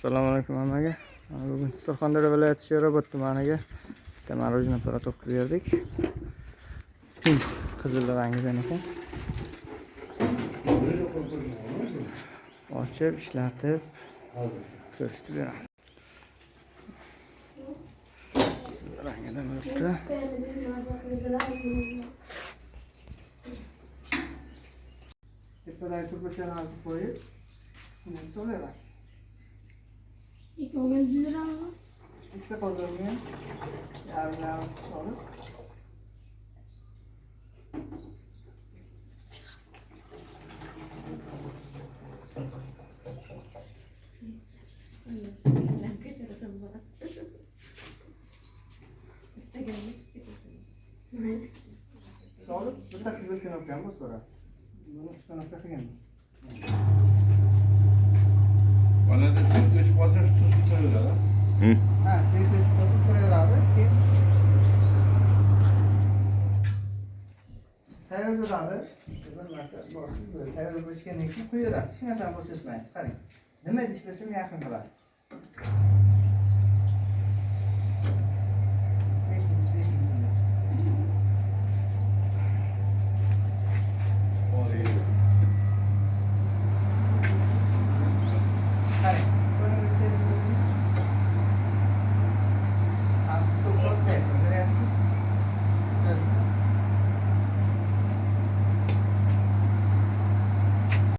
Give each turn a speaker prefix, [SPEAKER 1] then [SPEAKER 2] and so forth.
[SPEAKER 1] Assalomu alaykum hammaga. Bugun Surxondaryo viloyati Sherobod tumaniga bitta marojna apparatni berdik. Pink qizil rangidan ekan. Ochib, ishlatib ko'rsatib beraman. Qizil rangidan o'tdi. Tepadagi ko'rpachalarni olib qo'yib, sinni so'laymiz.
[SPEAKER 2] İlk o gün 1 lira mı?
[SPEAKER 1] İşte pazarını yarın sonra. Sonra bir de kızıl kanapyan bu sonrası. Bunu üç kanapya kıyım.
[SPEAKER 3] Bana da sen üç basınç tuşu koyuyorlar ha.
[SPEAKER 1] Ha, siz üç basınç koyuyorlar abi ki tayyorlardı. Tayyorlar içkenlikni qo'yasiz. Hech narsani bo'satmaysiz. Qarang. Nima idish bo'lsa yakın qilasiz.